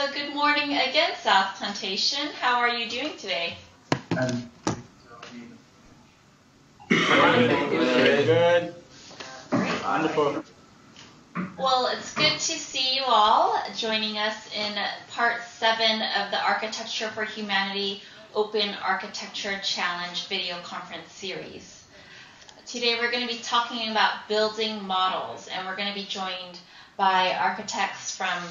So good morning again, South Plantation. How are you doing today? Good. Great. Wonderful. Well, it's good to see you all joining us in part 7 of the Architecture for Humanity Open Architecture Challenge video conference series. Today we're going to be talking about building models, and we're going to be joined by architects from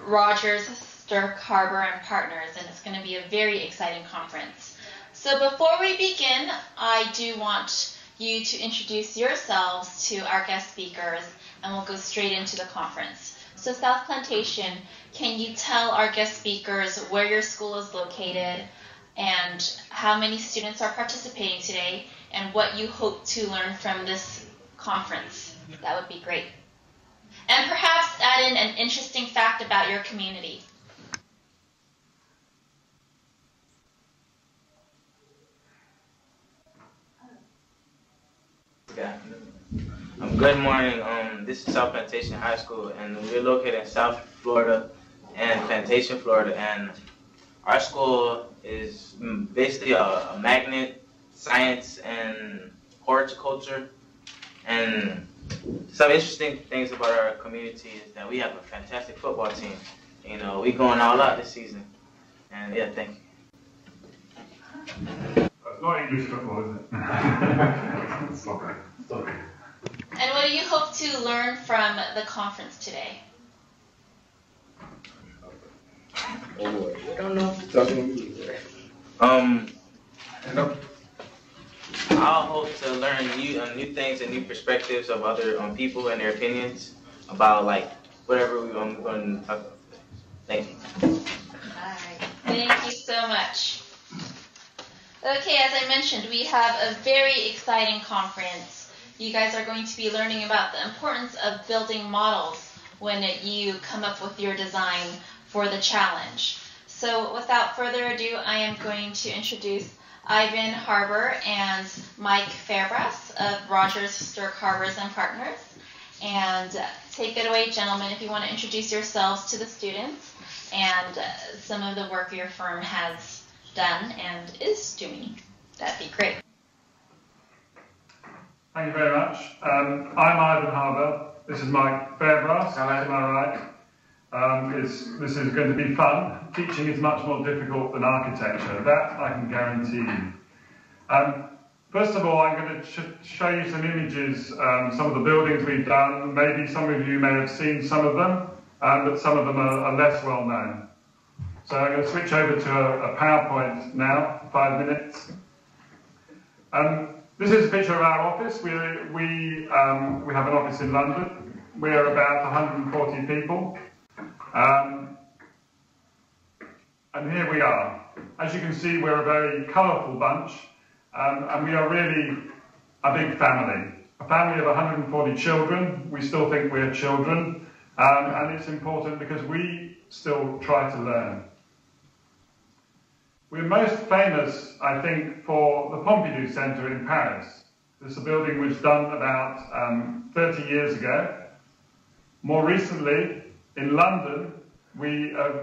Rogers, Stirk, Harbor, and Partners, and it's going to be a very exciting conference. So before we begin, I do want you to introduce yourselves to our guest speakers, and we'll go straight into the conference. So South Plantation, can you tell our guest speakers where your school is located and how many students are participating today and what you hope to learn from this conference? That would be great. And perhaps add in an interesting fact about your community. Good morning. This is South Plantation High School, and we're located in South Florida and Plantation, Florida. And our school is basically a magnet, science, and horticulture. And some interesting things about our community is that we have a fantastic football team. You know, we're going all out this season. And yeah, thank you. It's not English football, is it? Stop it. Stop it. And what do you hope to learn from the conference today? Oh boy, I don't know if it's talking to me. I hope to learn new things and new perspectives of other people and their opinions about like whatever I'm going to talk about. Thank you. All right. Thank you so much. Okay, as I mentioned, we have a very exciting conference. You guys are going to be learning about the importance of building models when you come up with your design for the challenge. So without further ado, I am going to introduce Ivan Harbor and Mike Fairbrass of Rogers, Stirk, Harbors, and Partners. And take it away, gentlemen, if you want to introduce yourselves to the students and some of the work your firm has done and is doing. That'd be great. Thank you very much. I'm Ivan Harbour. This is Mike Fairbrass. To my right. This is going to be fun. Teaching is much more difficult than architecture. That I can guarantee you. First of all, I'm going to show you some images, some of the buildings we've done. Maybe some of you may have seen some of them, but some of them are less well known. So I'm going to switch over to a PowerPoint now, 5 minutes. This is a picture of our office. We have an office in London. We're about 140 people. And here we are. As you can see, we're a very colourful bunch, and we are really a big family. A family of 140 children. We still think we're children, and it's important because we still try to learn. We're most famous, I think, for the Pompidou Centre in Paris. This is a building which was done about 30 years ago. More recently, in London,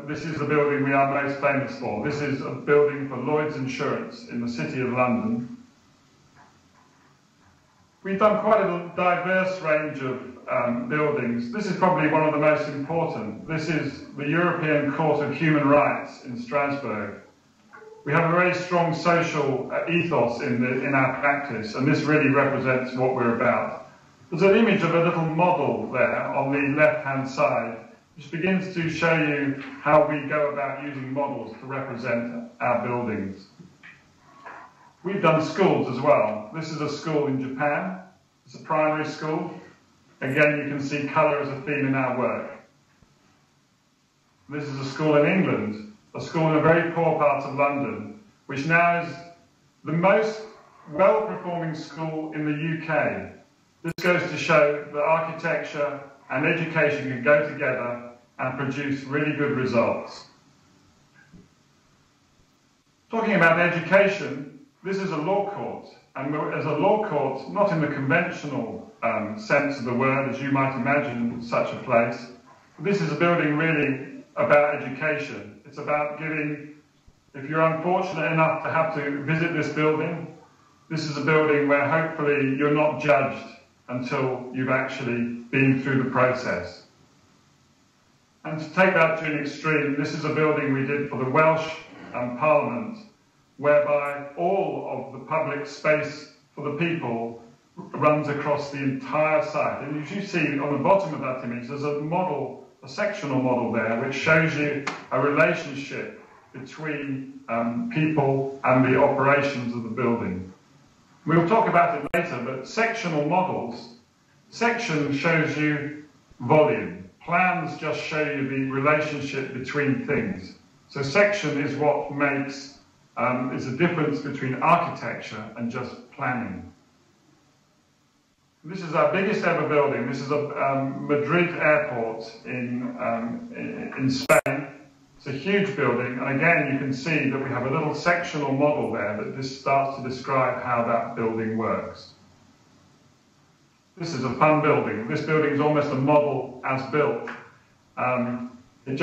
this is the building we are most famous for. This is a building for Lloyds Insurance in the City of London. We've done quite a diverse range of buildings. This is probably one of the most important. This is the European Court of Human Rights in Strasbourg. We have a very strong social ethos in our practice, and this really represents what we're about. There's an image of a little model there on the left-hand side, which begins to show you how we go about using models to represent our buildings. We've done schools as well. This is a school in Japan. It's a primary school. Again, you can see colour as a theme in our work. This is a school in England, a school in a very poor part of London, which now is the most well-performing school in the UK. This goes to show that architecture and education can go together and produce really good results. Talking about education, this is a law court, and as a law court, not in the conventional sense of the word, as you might imagine such a place, this is a building really about education. It's about giving, if you're unfortunate enough to have to visit this building, this is a building where hopefully you're not judged until you've actually been through the process. And to take that to an extreme, this is a building we did for the Welsh Parliament, whereby all of the public space for the people runs across the entire site. And as you see on the bottom of that image, there's a model, a sectional model there, which shows you a relationship between people and the operations of the building. We'll talk about it later, but sectional models, section shows you volume. Plans just show you the relationship between things. So section is what makes, is the difference between architecture and just planning. This is our biggest ever building. This is a Madrid airport in Spain. It's a huge building, and again you can see that we have a little sectional model there that just starts to describe how that building works. This is a fun building. This building is almost a model as built. This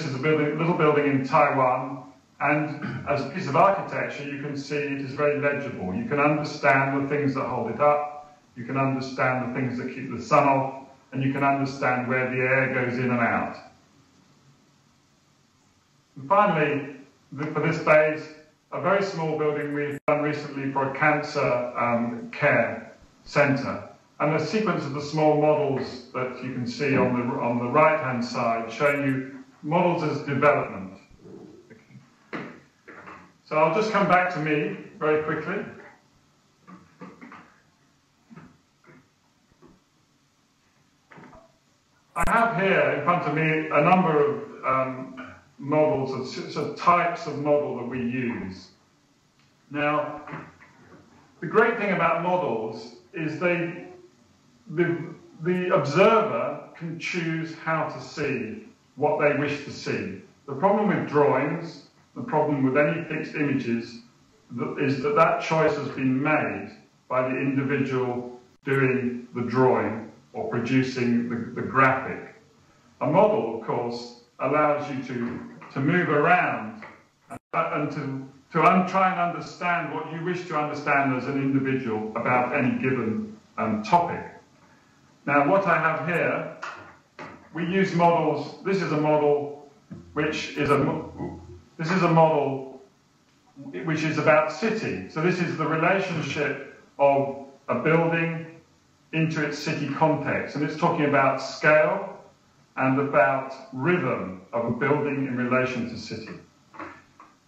is a little building in Taiwan, and as a piece of architecture you can see it is very legible. You can understand the things that hold it up. You can understand the things that keep the sun off, and you can understand where the air goes in and out. And finally, for this phase, a very small building we've done recently for a cancer care centre. And a sequence of the small models that you can see on the right-hand side showing you models as development. So I'll just come back to me very quickly. I have here in front of me a number of models, of types of model that we use. Now, the great thing about models is the observer can choose how to see what they wish to see. The problem with drawings, the problem with any fixed images, is that that choice has been made by the individual doing the drawing or producing the graphic. A model, of course, allows you to move around and to try and understand what you wish to understand as an individual about any given topic. Now, what I have here, we use models. This is a model which is about city. So this is the relationship of a building into its city context, and it's talking about scale and about rhythm of a building in relation to city.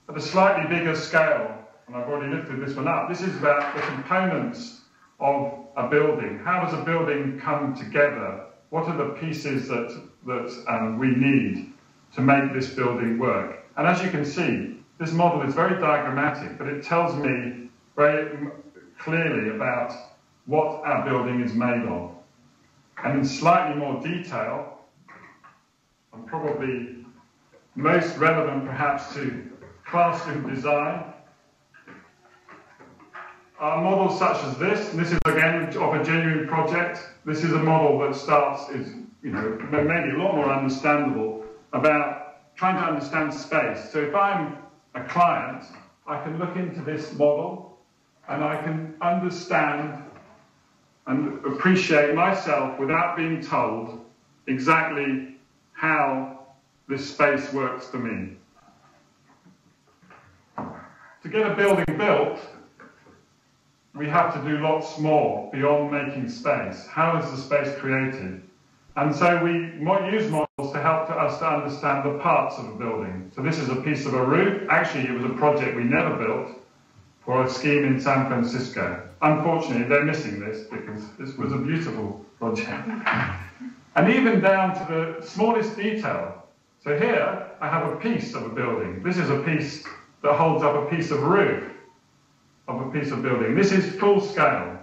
At a slightly bigger scale, and I've already lifted this one up, this is about the components of a building. How does a building come together? What are the pieces that we need to make this building work? And as you can see, this model is very diagrammatic, but it tells me very clearly about what our building is made of. And in slightly more detail, and probably most relevant perhaps to classroom design, are models such as this, and this is again of a genuine project. This is a model that maybe a lot more understandable about trying to understand space. So if I'm a client, I can look into this model and I can understand and appreciate myself without being told exactly how this space works for me. To get a building built, we have to do lots more beyond making space. How is the space created? And so we use models to help us to understand the parts of a building. So this is a piece of a roof. Actually, it was a project we never built for a scheme in San Francisco. Unfortunately, they're missing this because this was a beautiful project. And even down to the smallest detail. So here, I have a piece of a building. This is a piece that holds up a piece of roof of a piece of building. This is full scale.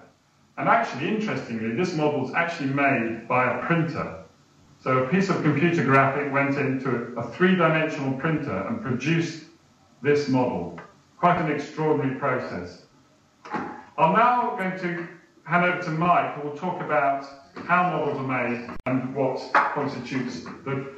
And actually, interestingly, this model is actually made by a printer. So a piece of computer graphic went into a three-dimensional printer and produced this model. Quite an extraordinary process. I'm now going to hand over to Mike, who will talk about how models are made and what constitutes the